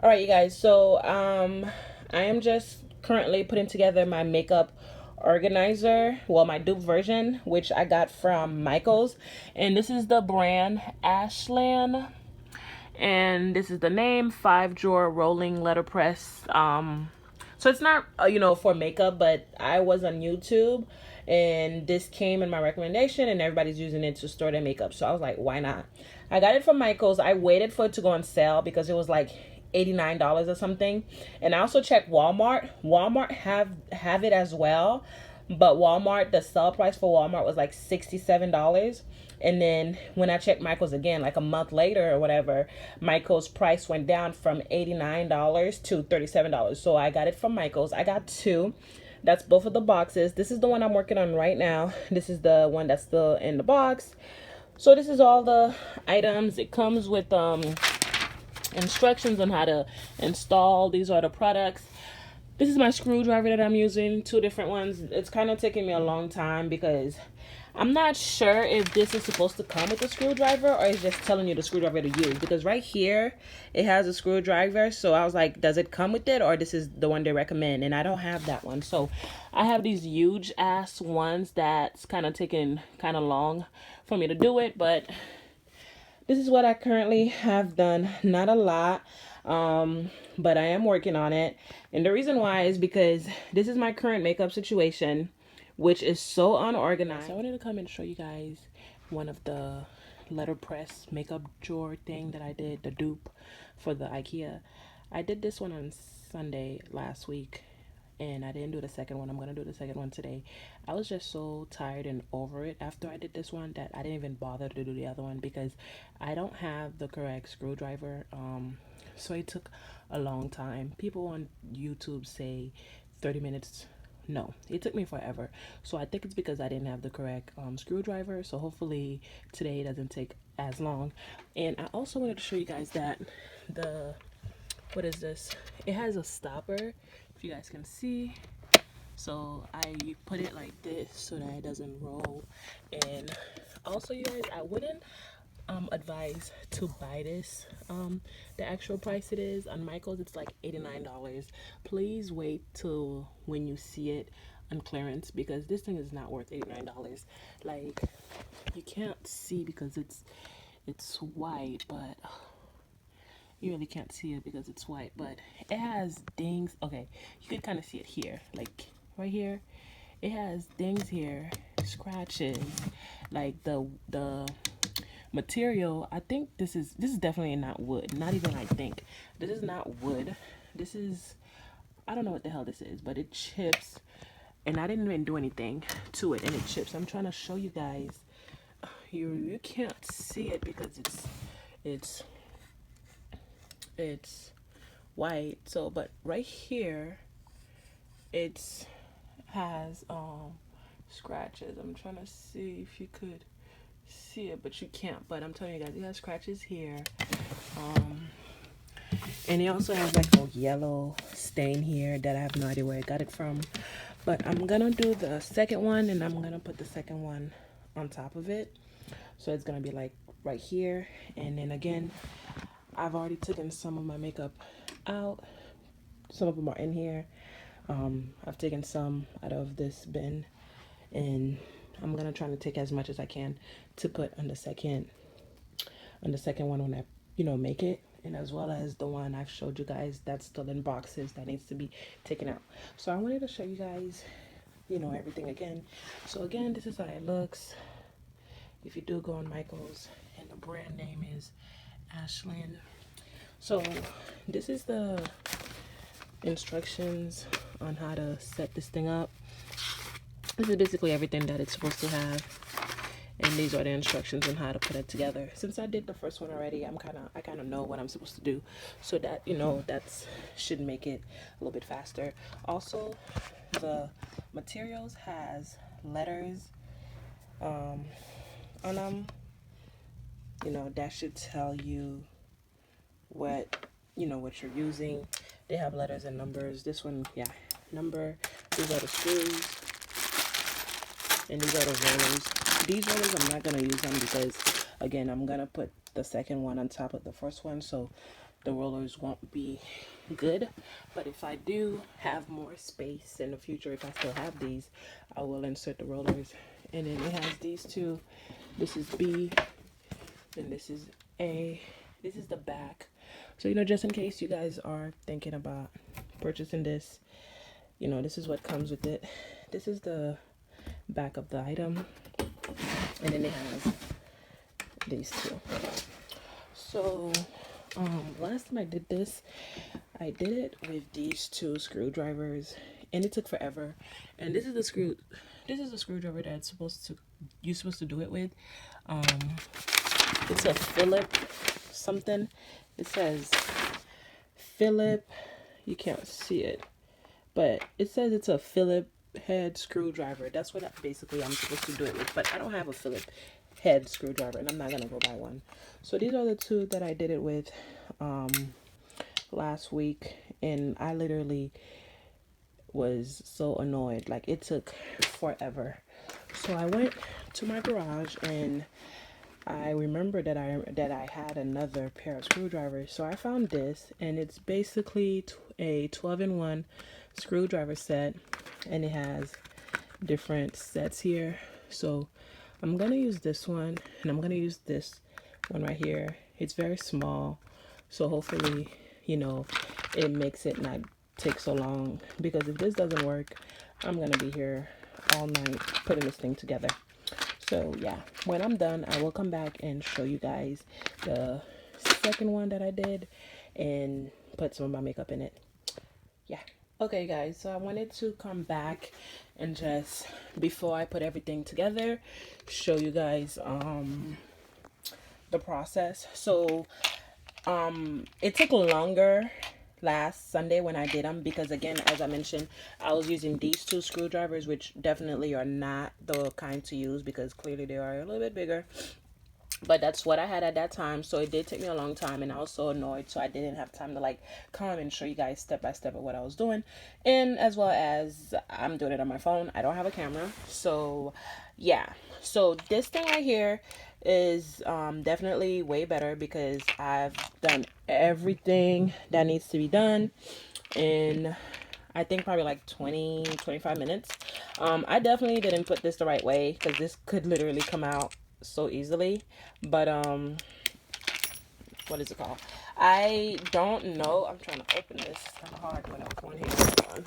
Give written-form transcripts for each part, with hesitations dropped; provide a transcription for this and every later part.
All right, you guys. So, I am just currently putting together my makeup organizer. Well, my dupe version, which I got from Michaels, and this is the brand Ashland, and this is the name 5 drawer rolling letterpress. So it's not for makeup, but I was on YouTube and this came in my recommendation and everybody's using it to store their makeup, so I was like, why not? I got it from Michaels. I waited for it to go on sale because it was like $89 or something. And I also checked Walmart have it as well, but Walmart, the sale price for Walmart was like $67. And then when I checked Michael's again, like a month later or whatever, Michael's price went down from $89 to $37. So I got it from Michael's. I got two. That's both of the boxes. This is the one I'm working on right now. This is the one that's still in the box. So this is all the items. It comes with instructions on how to install. These are the products. This is my screwdriver that I'm using, two different ones. It's kind of taking me a long time because I'm not sure if this is supposed to come with a screwdriver or it's just telling you the screwdriver to use, because right here it has a screwdriver. So I was like, does it come with it or this is the one they recommend? And I don't have that one. So I have these huge ass ones that's kind of taking kind of long for me to do it, but this is what I currently have done. Not a lot, but I am working on it. And the reason why is because this is my current makeup situation, which is so unorganized. So I wanted to come and show you guys one of the letterpress makeup drawer thing that I did, the dupe for the Ikea. I did this one on Sunday last week, and I didn't do the second one. I'm gonna do the second one today. I was just so tired and over it after I did this one that I didn't even bother to do the other one because I don't have the correct screwdriver. So it took a long time. People on YouTube say 30 minutes. No, it took me forever. So I think it's because I didn't have the correct screwdriver. So hopefully today doesn't take as long. And I also wanted to show you guys that what is this? It has a stopper, if you guys can see. So I put it like this so that it doesn't roll. And also, you guys, I wouldn't advise to buy this. The actual price it is on Michael's, it's like $89. Please wait till when you see it on clearance, because this thing is not worth $89. Like, you can't see because it's white, but you really can't see it because it's white, but it has dings. Okay, you can kind of see it here, like right here. It has dings here, scratches. Like the material, I think this is definitely not wood. Not even I think. This is not wood. This is, I don't know what the hell this is, but it chips. And I didn't even do anything to it and it chips. I'm trying to show you guys. You can't see it because it's white. So but right here it has scratches. I'm trying to see if you could see it, but you can't. But I'm telling you guys, it has scratches here, and it also has like a yellow stain here that I have no idea where I got it from. But I'm gonna do the second one, and I'm gonna put the second one on top of it, so it's gonna be like right here. And then again, I've already taken some of my makeup out. Some of them are in here. I've taken some out of this bin, and I'm gonna try to take as much as I can to put on the second one when I make it, and as well as the one I've showed you guys that's still in boxes that needs to be taken out. So I wanted to show you guys everything again. So again, this is how it looks if you do go on Michael's, and the brand name is Ashland. So this is the instructions on how to set this thing up. This is basically everything that it's supposed to have, and these are the instructions on how to put it together. Since I did the first one already, I kind of know what I'm supposed to do, so that that's should make it a little bit faster. Also, the materials has letters on them. That should tell you what what you're using. They have letters and numbers. This one, yeah, number. These are the screws, and these are the rollers. These rollers, I'm not gonna use them because again, I'm gonna put the second one on top of the first one, so the rollers won't be good. But if I do have more space in the future, if I still have these, I will insert the rollers. And then it has these two. This is B and this is A. This is the back. So, you know, just in case you guys are thinking about purchasing this, you know, this is what comes with it. This is the back of the item. And then it has these two. So, last time I did this, I did it with these two screwdrivers, and it took forever. And this is the screwdriver that's you're supposed to do it with. It's a Philip something. It says Philip. You can't see it, but it says it's a Philip head screwdriver. That's what basically I'm supposed to do it with. But I don't have a Philip head screwdriver, and I'm not gonna go buy one. So these are the two that I did it with last week, and I literally was so annoyed. Like, it took forever. So I went to my garage and I remembered that I had another pair of screwdrivers. So I found this, and it's basically a 12-in-1 screwdriver set, and it has different sets here. So I'm gonna use this one, and I'm gonna use this one right here. It's very small, so hopefully, you know, it makes it not take so long, because if this doesn't work, I'm gonna be here all night putting this thing together. So yeah, when I'm done, I will come back and show you guys the second one that I did and put some of my makeup in it. Yeah. Okay guys, so I wanted to come back and just, before I put everything together, show you guys the process. So it took longer last Sunday when I did them, because again, as I mentioned, I was using these two screwdrivers, which definitely are not the kind to use, because clearly they are a little bit bigger, but that's what I had at that time. So it did take me a long time, and I was so annoyed, so I didn't have time to like come and show you guys step by step of what I was doing. And as well as I'm doing it on my phone, I don't have a camera. So yeah, so this thing right here is definitely way better, because I've done everything that needs to be done in, I think, probably like 20-25 minutes. I definitely didn't put this the right way, because this could literally come out so easily. But what is it called? I don't know. I'm trying to open this. It's kind of hard when I'm with one hand.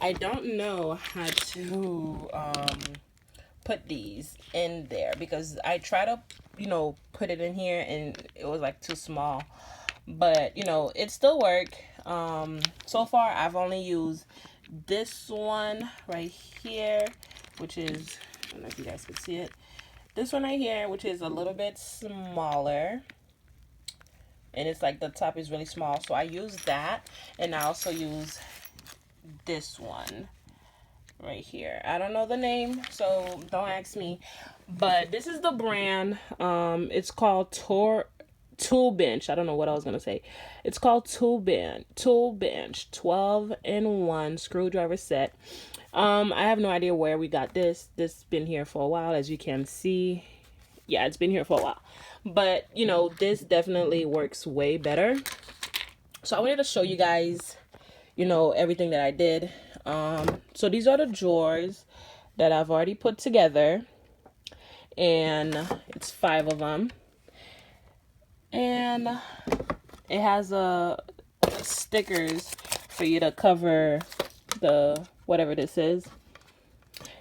I don't know how to put these in there, because I try to, you know, put it in here and it was like too small, but you know, it still worked. So far I've only used this one right here, which is, I don't know if you guys can see it, this one right here, which is a little bit smaller, and it's like the top is really small, so I use that. And I also use this one right here. I don't know the name, so don't ask me, but this is the brand. It's called Tool Bench. I don't know what I was gonna say. It's called Tool Bench 12-in-1 screwdriver set. I have no idea where we got this. This has been here for a while, as you can see. Yeah, it's been here for a while, but you know, this definitely works way better. So I wanted to show you guys, you know, everything that I did. So these are the drawers that I've already put together, and it's 5 of them, and it has stickers for you to cover the whatever this is,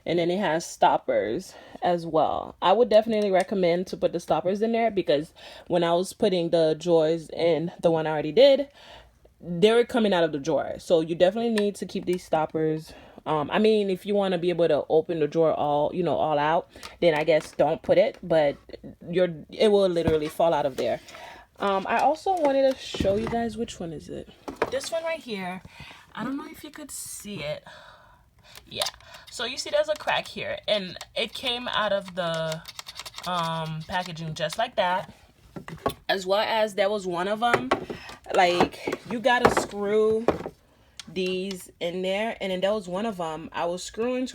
and then it has stoppers as well. I would definitely recommend to put the stoppers in there, because when I was putting the drawers in, the one I already did, they were coming out of the drawer. So you definitely need to keep these stoppers. I mean, if you want to be able to open the drawer all out, then I guess don't put it, but it will literally fall out of there. I also wanted to show you guys, which one is it? This one right here. I don't know if you could see it. Yeah. So you see there's a crack here, and it came out of the packaging just like that. As well as there was one of them, like, you gotta screw these in there, and then there was one of them I was screwing,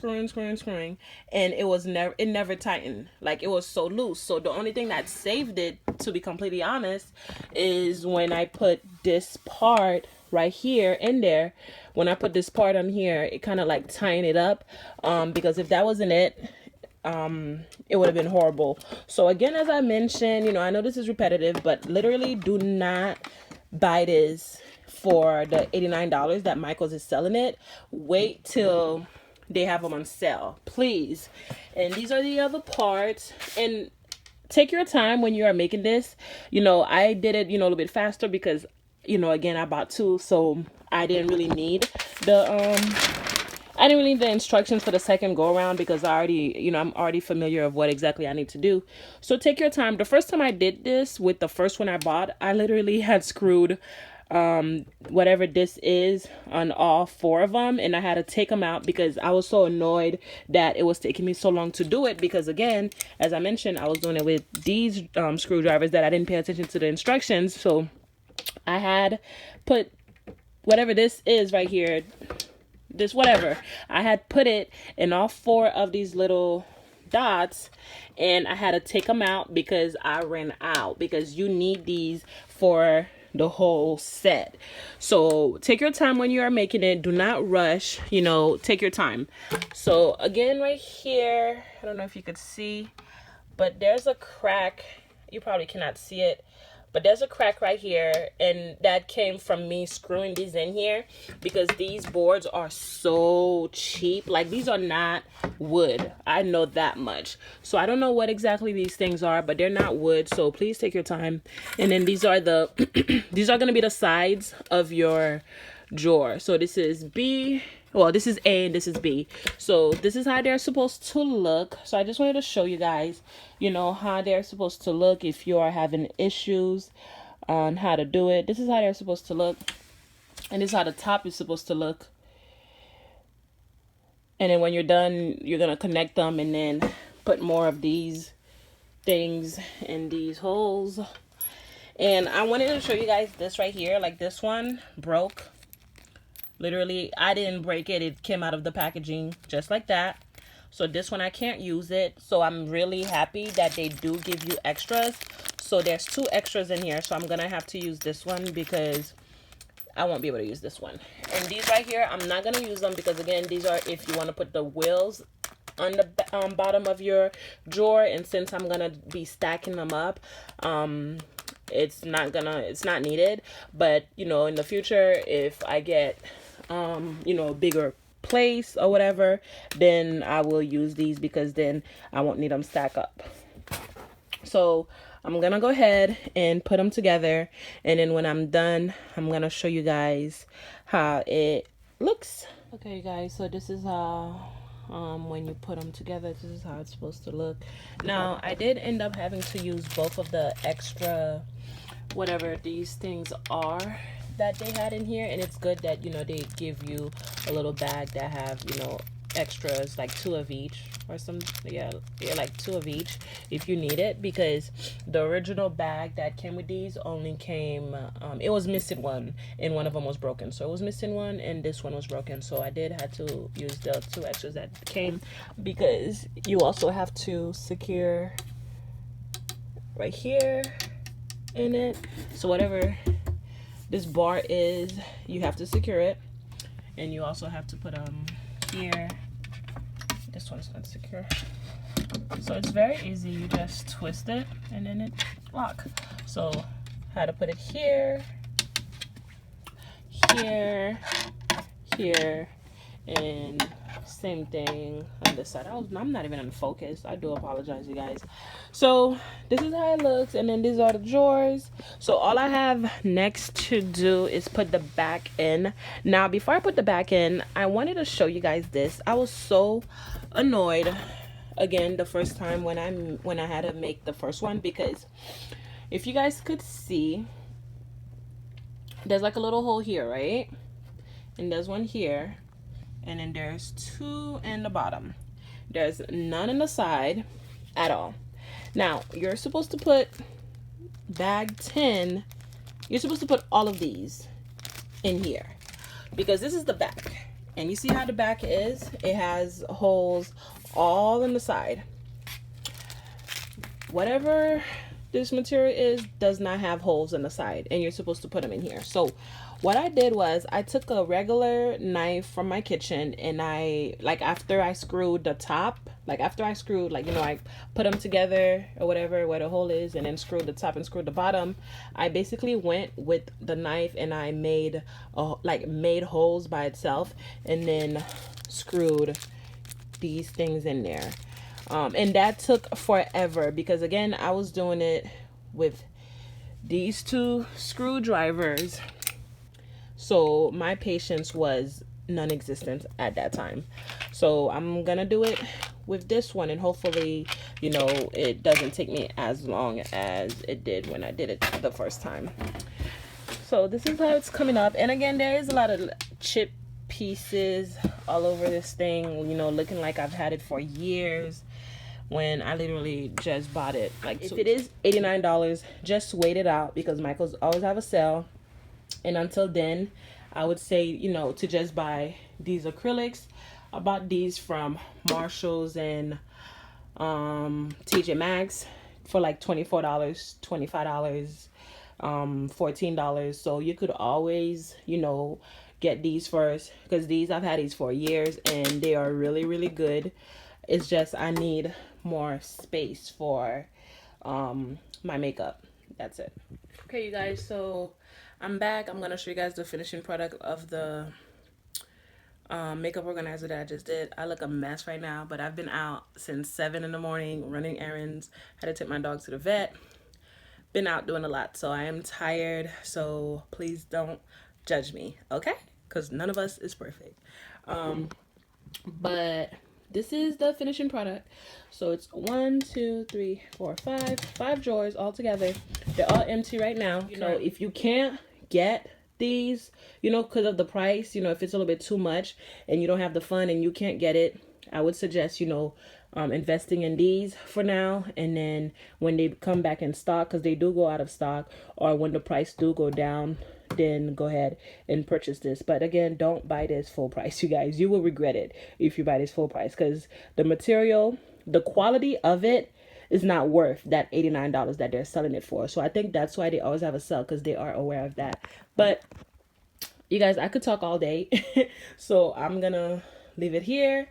and it never tightened. Like, it was so loose. So the only thing that saved it to be completely honest, is when I put this part right here in there. When I put this part on here, it kind of like tying it up, because if that wasn't it, it would have been horrible. So again, as I mentioned, you know, I know this is repetitive, but literally do not buy this for the $89 that Michaels is selling it. Wait till they have them on sale, please. And these are the other parts. And take your time when you are making this. You know, I did it, you know, a little bit faster because, you know, again, I bought two, so I didn't really need the instructions for the second go around, because I'm already familiar of what exactly I need to do. So take your time. The first time I did this with the first one I bought, I literally had screwed whatever this is on all four of them, and I had to take them out because I was so annoyed that it was taking me so long to do it, because again, as I mentioned, I was doing it with these screwdrivers that I didn't pay attention to the instructions. So I had put whatever this is right here, this whatever, I had put it in all four of these little dots, and I had to take them out because I ran out, because you need these for the whole set. So take your time when you are making it. Do not rush, you know, take your time. So again, right here, I don't know if you could see, but there's a crack. You probably cannot see it, but there's a crack right here, and that came from me screwing these in here, because these boards are so cheap. Like, these are not wood, I know that much. So I don't know what exactly these things are, but they're not wood, so please take your time. And then these are the these are going to be the sides of your drawer. So this is B, well, this is A and this is B. So this is how they're supposed to look. So I just wanted to show you guys, you know, how they're supposed to look if you are having issues on how to do it. This is how they're supposed to look, and this is how the top is supposed to look. And then when you're done, you're gonna connect them and then put more of these things in these holes. And I wanted to show you guys this right here. Like, this one broke. Literally, I didn't break it. It came out of the packaging just like that. So this one, I can't use it. So I'm really happy that they do give you extras. So there's 2 extras in here. So I'm going to have to use this one because I won't be able to use this one. And these right here, I'm not going to use them because, again, these are if you want to put the wheels on the bottom of your drawer. And since I'm going to be stacking them up, it's not needed. But, you know, in the future, if I get you know, a bigger place or whatever, then I will use these, because then I won't need them stack up. So I'm gonna go ahead and put them together, and then when I'm done, I'm gonna show you guys how it looks. Okay, you guys, so this is how when you put them together, this is how it's supposed to look. Now, I did end up having to use both of the extra whatever these things are that they had in here, and it's good that, you know, they give you a little bag that have, you know, extras, like 2 of each or some, yeah, like 2 of each if you need it, because the original bag that came with these only came it was missing one, and one of them was broken. So it was missing one and this one was broken, so I did have to use the 2 extras that came, because you also have to secure right here in it. So whatever this bar is, you have to secure it, and you also have to put here. This one's not secure, so it's very easy. You just twist it and then it lock. So how to put it here, here, here, and same thing on this side. I'm not even in focus. I do apologize, you guys. So this is how it looks, and then these are the drawers. So all I have next to do is put the back in. Now, before I put the back in, I wanted to show you guys this. I was so annoyed again the first time when I had to make the first one, because if you guys could see, there's like a little hole here, right? And there's one here, and then there's 2 in the bottom. There's none on the side at all. Now, you're supposed to put bag 10, you're supposed to put all of these in here, because this is the back. And you see how the back is? It has holes all in the side. Whatever this material is does not have holes in the side, and you're supposed to put them in here. So what I did was I took a regular knife from my kitchen, and I, like, after I screwed the top, like after I screwed, like, you know, I put them together or whatever where the hole is, and then screwed the top and screwed the bottom. I basically went with the knife and I made made holes by itself, and then screwed these things in there. And that took forever because, again, I was doing it with these two screwdrivers. So my patience was non-existent at that time. So I'm gonna do it with this one, and hopefully, you know, it doesn't take me as long as it did when I did it the first time. So this is how it's coming up. And again, there is a lot of chip pieces all over this thing, you know, looking like I've had it for years, when I literally just bought it. Like, if it is $89, just wait it out, because Michael's always have a sale. And until then, I would say, you know, to just buy these acrylics. I bought these from Marshall's and TJ Maxx for like $24, $25, $14. So you could always, you know, get these first, because these, I've had these for years and they are really, really good. It's just I need more space for my makeup. That's it. Okay, you guys, so I'm back. I'm gonna show you guys the finishing product of the makeup organizer that I just did. I look a mess right now, but I've been out since 7 in the morning running errands. Had to take my dog to the vet. Been out doing a lot, so I am tired. So please don't judge me, okay? Because none of us is perfect. But this is the finishing product. So it's 1, 2, 3, 4, 5 drawers all together. They're all empty right now. You know, if you can't get these, you know, because of the price, you know, if it's a little bit too much and you don't have the fun and you can't get it, I would suggest, you know, investing in these for now, and then when they come back in stock, because they do go out of stock, or when the price do go down, then go ahead and purchase this. But again, don't buy this full price, you guys. You will regret it if you buy this full price, because the material, the quality of it is not worth that $89 that they're selling it for. So I think that's why they always have a sale, because they are aware of that. But you guys, I could talk all day. So I'm gonna leave it here.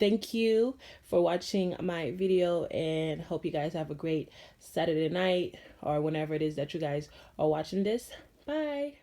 Thank you for watching my video, and hope you guys have a great Saturday night, or whenever it is that you guys are watching this. Bye.